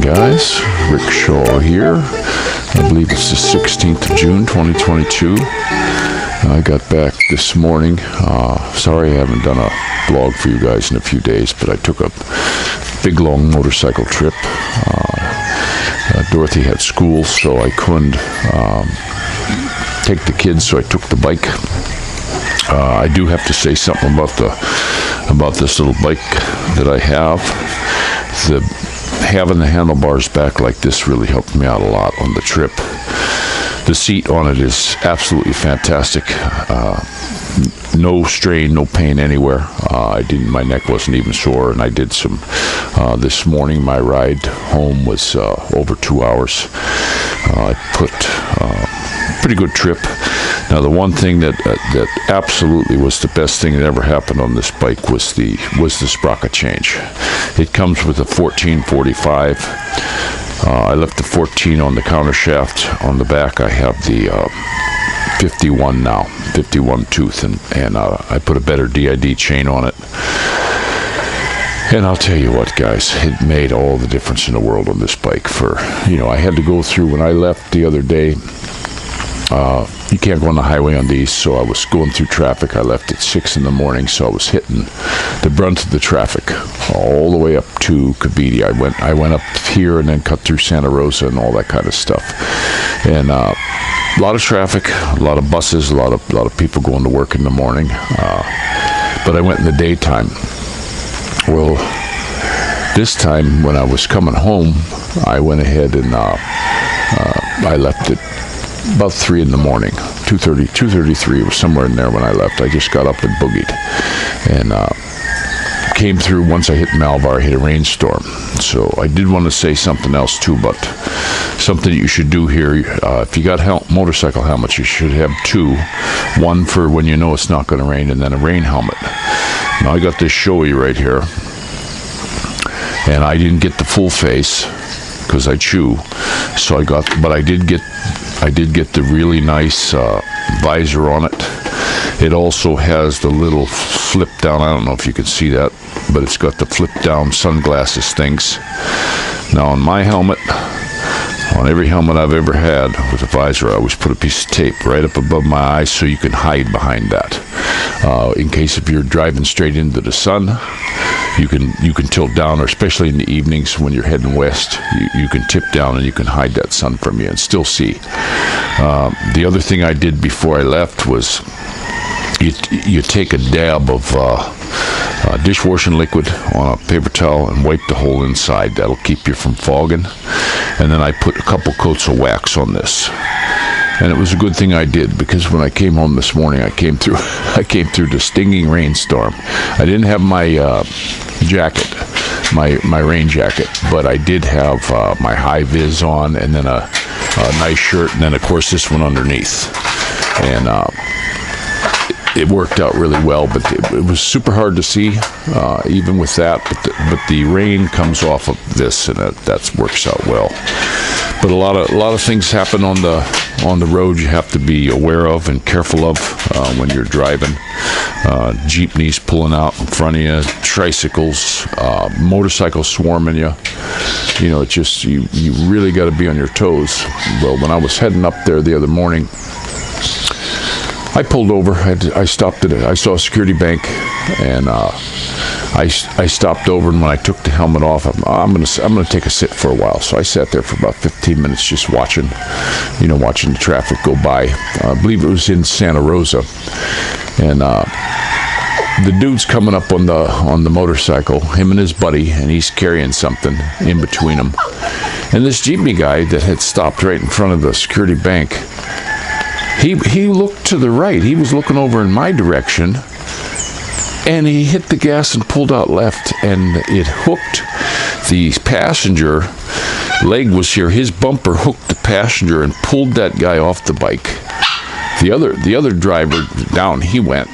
guys. Rick Shaw here. I believe it's the 16th of June, 2022. I got back this morning. Sorry I haven't done a vlog for you guys in a few days, but I took a big, long motorcycle trip. Dorothy had school, so I couldn't take the kids, so I took the bike. I do have to say something about this little bike that I have. Having the handlebars back like this really helped me out a lot on the trip. The seat on it is absolutely fantastic. No strain, no pain anywhere. My neck wasn't even sore, and I did some this morning. My ride home was over 2 hours. I put pretty good trip. Now, the one thing that absolutely was the best thing that ever happened on this bike was the sprocket change. It comes with a 1445. I left the 14 on the counter shaft. On the back, I have the 51 now, 51 tooth, and I put a better DID chain on it. And I'll tell you what, guys, it made all the difference in the world on this bike. I had to go through, when I left the other day, you can't go on the highway on these, so I was going through traffic. I left at 6 in the morning, so I was hitting the brunt of the traffic all the way up to Cavite. I went up here and then cut through Santa Rosa and all that kind of stuff. And a lot of traffic, a lot of buses, a lot of people going to work in the morning. But I went in the daytime. Well, this time when I was coming home, I went ahead and I left it about 3 in the morning, 2:33, it was somewhere in there when I left. I just got up and boogied, and came through. Once I hit Malvar, I hit a rainstorm. So I did want to say something else too, but something you should do here. If you got motorcycle helmets, you should have two. One for when you know it's not going to rain, and then a rain helmet. Now I got this Shoei right here, and I didn't get the full face because I chew. So I did get the really nice visor on it. It also has the little flip down. I don't know if you can see that, but it's got the flip down sunglasses things. Now on my helmet, on every helmet I've ever had with a visor, I always put a piece of tape right up above my eyes so you can hide behind that. In case if you're driving straight into the sun, you can tilt down, or especially in the evenings when you're heading west, you can tip down and you can hide that sun from you and still see. The other thing I did before I left was you take a dab of dishwashing liquid on a paper towel and wipe the whole inside. That'll keep you from fogging. And then I put a couple coats of wax on this. And it was a good thing I did, because when I came home this morning, I came through the stinging rainstorm. I didn't have my jacket, my rain jacket, but I did have my high vis on, and then a nice shirt, and then of course this one underneath. And it worked out really well, but it was super hard to see, even with that. But the rain comes off of this, and that works out well. But a lot of things happen on the road you have to be aware of and careful of when you're driving. Jeepneys pulling out in front of you, tricycles, motorcycles swarming you. It just you really got to be on your toes. Well, when I was heading up there the other morning, I pulled over. I stopped I saw a security bank, and I stopped over. And when I took the helmet off, I'm gonna take a sit for a while. So I sat there for about 15 minutes, just watching the traffic go by. I believe it was in Santa Rosa, and the dude's coming up on the motorcycle, him and his buddy, and he's carrying something in between them. And this jeepney guy that had stopped right in front of the security bank, he looked to the right. He was looking over in my direction, and he hit the gas and pulled out left, and it hooked the passenger. Leg was here. His bumper hooked the passenger and pulled that guy off the bike. The other driver, down he went.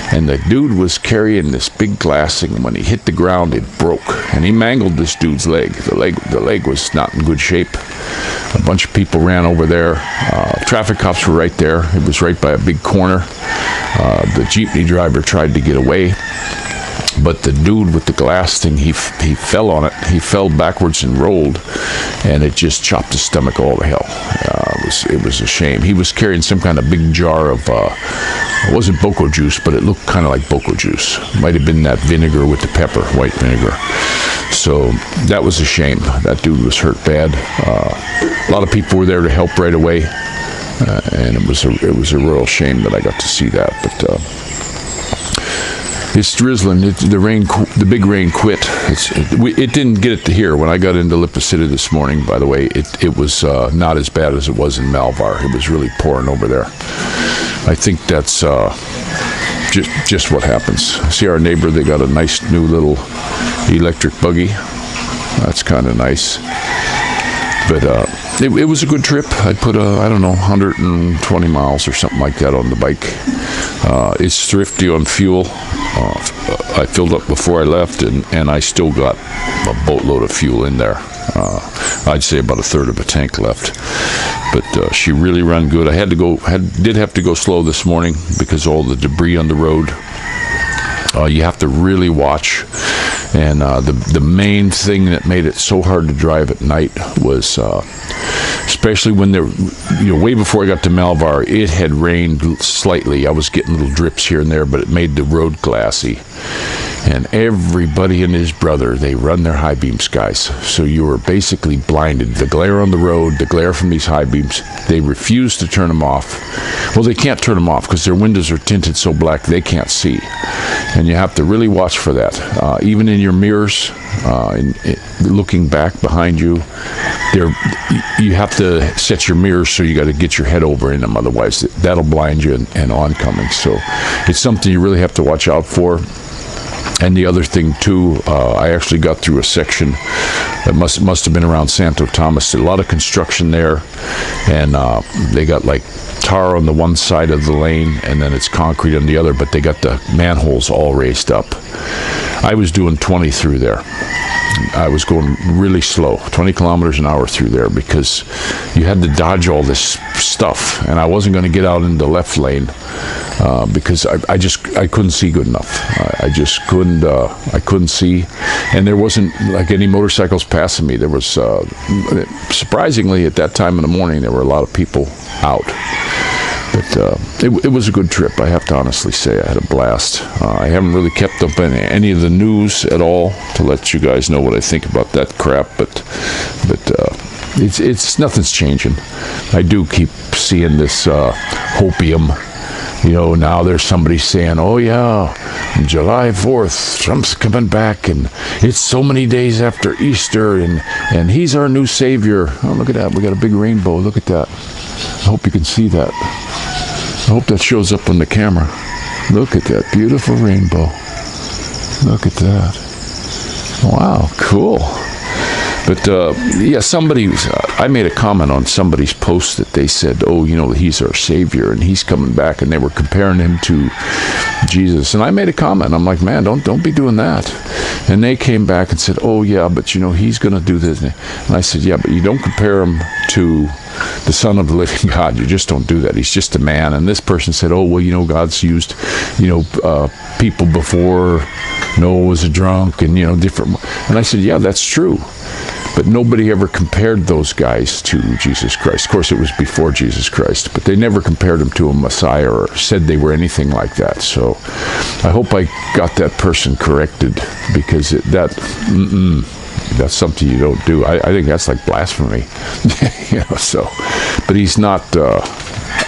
And the dude was carrying this big glass thing, and when he hit the ground, it broke. And he mangled this dude's leg. The leg was not in good shape. A bunch of people ran over there. Traffic cops were right there. It was right by a big corner. The jeepney driver tried to get away. But the dude with the glass thing, he fell on it. He fell backwards and rolled, and it just chopped his stomach all to hell. It was a shame. He was carrying some kind of big jar of, it wasn't Boko juice, but it looked kind of like Boko juice. Might have been that vinegar with the pepper, white vinegar. So that was a shame. That dude was hurt bad. A lot of people were there to help right away, and it was a real shame that I got to see that. But it's drizzling. The big rain quit. It didn't get it to here. When I got into Lipa City this morning, by the way, it was not as bad as it was in Malvar. It was really pouring over there. I think that's just what happens. See our neighbor, they got a nice new little electric buggy. That's kind of nice. But it was a good trip. I put 120 miles or something like that on the bike. It's thrifty on fuel. I filled up before I left, and I still got a boatload of fuel in there. I'd say about a third of a tank left. But she really ran good. I did have to go slow this morning because all the debris on the road. You have to really watch. And the main thing that made it so hard to drive at night was, especially when way before I got to Malvar, it had rained slightly. I was getting little drips here and there, but it made the road glassy. And everybody and his brother, they run their high beam skies. So you were basically blinded. The glare on the road, the glare from these high beams, they refuse to turn them off. Well, they can't turn them off because their windows are tinted so black they can't see. And you have to really watch for that. Even in your mirrors, looking back behind you, you have to set your mirrors so you got to get your head over in them. Otherwise, that'll blind you and oncoming. So it's something you really have to watch out for. And the other thing too, I actually got through a section that must have been around Santo Tomas. A lot of construction there, and they got like tar on the one side of the lane, and then it's concrete on the other. But they got the manholes all raised up. I was doing 20 through there. I was going really slow, 20 kilometers an hour through there, because you had to dodge all this stuff, and I wasn't going to get out in the left lane because I couldn't see good enough. I just couldn't see, and there wasn't like any motorcycles passing me. There was surprisingly at that time in the morning there were a lot of people out. But it was a good trip, I have to honestly say. I had a blast. I haven't really kept up any of the news at all to let you guys know what I think about that crap, but it's nothing's changing. I do keep seeing this hopium. Now there's somebody saying, oh yeah, July 4th, Trump's coming back, and it's so many days after Easter, and he's our new savior. Oh, look at that. We got a big rainbow. Look at that. I hope you can see that. I hope that shows up on the camera. Look at that beautiful rainbow. Look at that. Wow, cool. But I made a comment on somebody's post that they said, oh, he's our savior and he's coming back, and they were comparing him to Jesus. And I made a comment. I'm like, man, don't be doing that. And they came back and said, oh yeah, but he's going to do this. And I said, yeah, but you don't compare him to the Son of the living God. You just don't do that. He's just a man. And this person said, oh, well, God's used, people before. Noah was a drunk and, different. And I said, yeah, that's true. But nobody ever compared those guys to Jesus Christ. Of course, it was before Jesus Christ, but they never compared him to a Messiah or said they were anything like that. So I hope I got that person corrected, because that's something you don't do. I think that's like blasphemy. But he's not.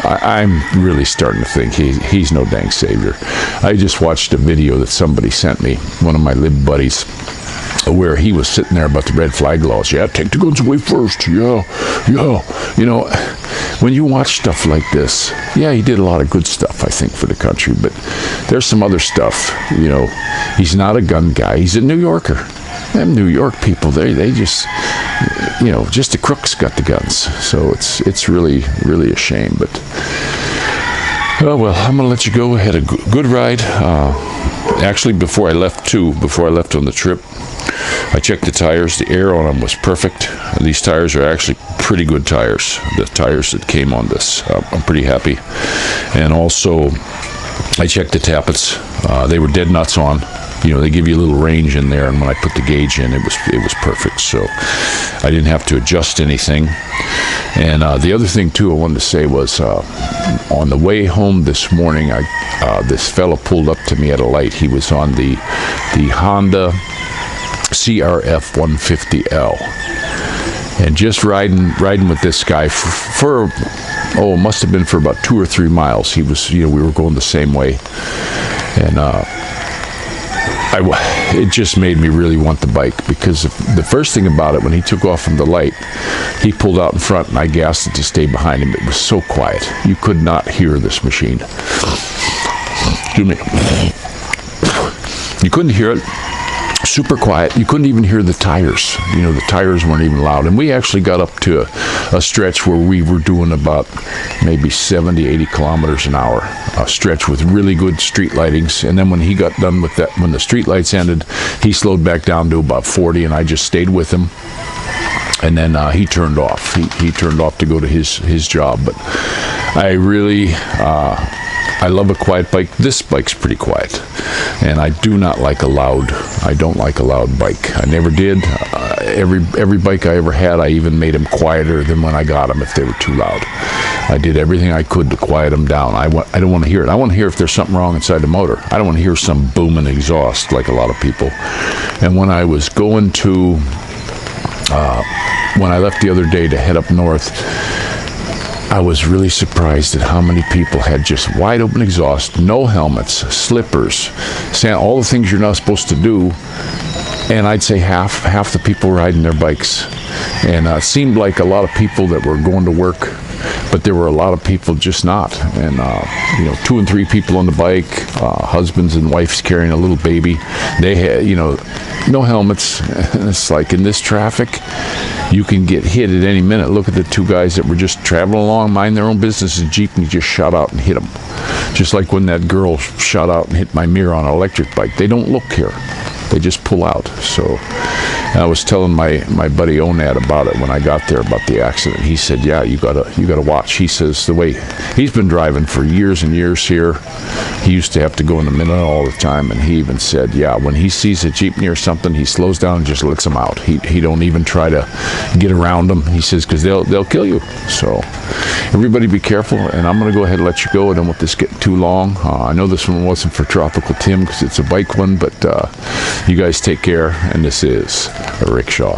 I'm really starting to think he's no dang savior. I just watched a video that somebody sent me, one of my lib buddies, where he was sitting there about the red flag laws. Yeah, take the guns away first. Yeah. When you watch stuff like this, yeah, he did a lot of good stuff, I think, for the country, but there's some other stuff. He's not a gun guy. He's a New Yorker. Them New York people, they just, just the crooks got the guns. So it's really, really a shame. But, oh, well, I'm going to let you go. I had a good ride. Actually, before I left on the trip, I checked the tires. The air on them was perfect. These tires are actually pretty good tires. The tires that came on this, I'm pretty happy. And also, I checked the tappets. They were dead nuts on. they give you a little range in there, and when I put the gauge in, it was perfect. So I didn't have to adjust anything. And the other thing too I wanted to say was, on the way home this morning, this fella pulled up to me at a light. He was on the Honda CRF 150L, and just riding with this guy for it must have been for about 2 or 3 miles. He was, we were going the same way, and it just made me really want the bike, because the first thing about it, when he took off from the light, he pulled out in front and I gassed it to stay behind him. It was so quiet. You could not hear this machine. Excuse me. You couldn't hear it. Super quiet. You couldn't even hear the tires. The tires weren't even loud. And we actually got up to a stretch where we were doing about maybe 70, 80 kilometers an hour. A stretch with really good street lightings. And then when he got done with that, when the street lights ended, he slowed back down to about 40, and I just stayed with him. And then he turned off. He turned off to go to his job. But I really... I love a quiet bike. This bike's pretty quiet, and I do not like I don't like a loud bike. I never did. Every bike I ever had, I even made them quieter than when I got them if they were too loud. I did everything I could to quiet them down. I don't want to hear it. I want to hear if there's something wrong inside the motor. I don't want to hear some booming exhaust like a lot of people. And when I was going to, when I left the other day to head up north, I was really surprised at how many people had just wide open exhaust, no helmets, slippers, all the things you're not supposed to do. And I'd say half the people riding their bikes. And it seemed like a lot of people that were going to work, but there were a lot of people just not. And 2 and 3 people on the bike, husbands and wives carrying a little baby. They had, no helmets. And it's like, in this traffic, you can get hit at any minute. Look at the 2 guys that were just traveling along, mind their own business, in Jeep, and he just shot out and hit them. Just like when that girl shot out and hit my mirror on an electric bike. They don't look here. They just pull out. So I was telling my buddy Onad about it when I got there, about the accident. He said, yeah, you gotta watch. He says the way he's been driving for years and years here, he used to have to go in the middle all the time, and he even said, yeah, when he sees a Jeep near something, he slows down and just lets them out. He don't even try to get around them. He says, because they'll kill you. So everybody be careful, and I'm going to go ahead and let you go. I don't want this getting too long. I know this one wasn't for Tropical Tim because it's a bike one, but you guys take care, and this is a Rickshaw.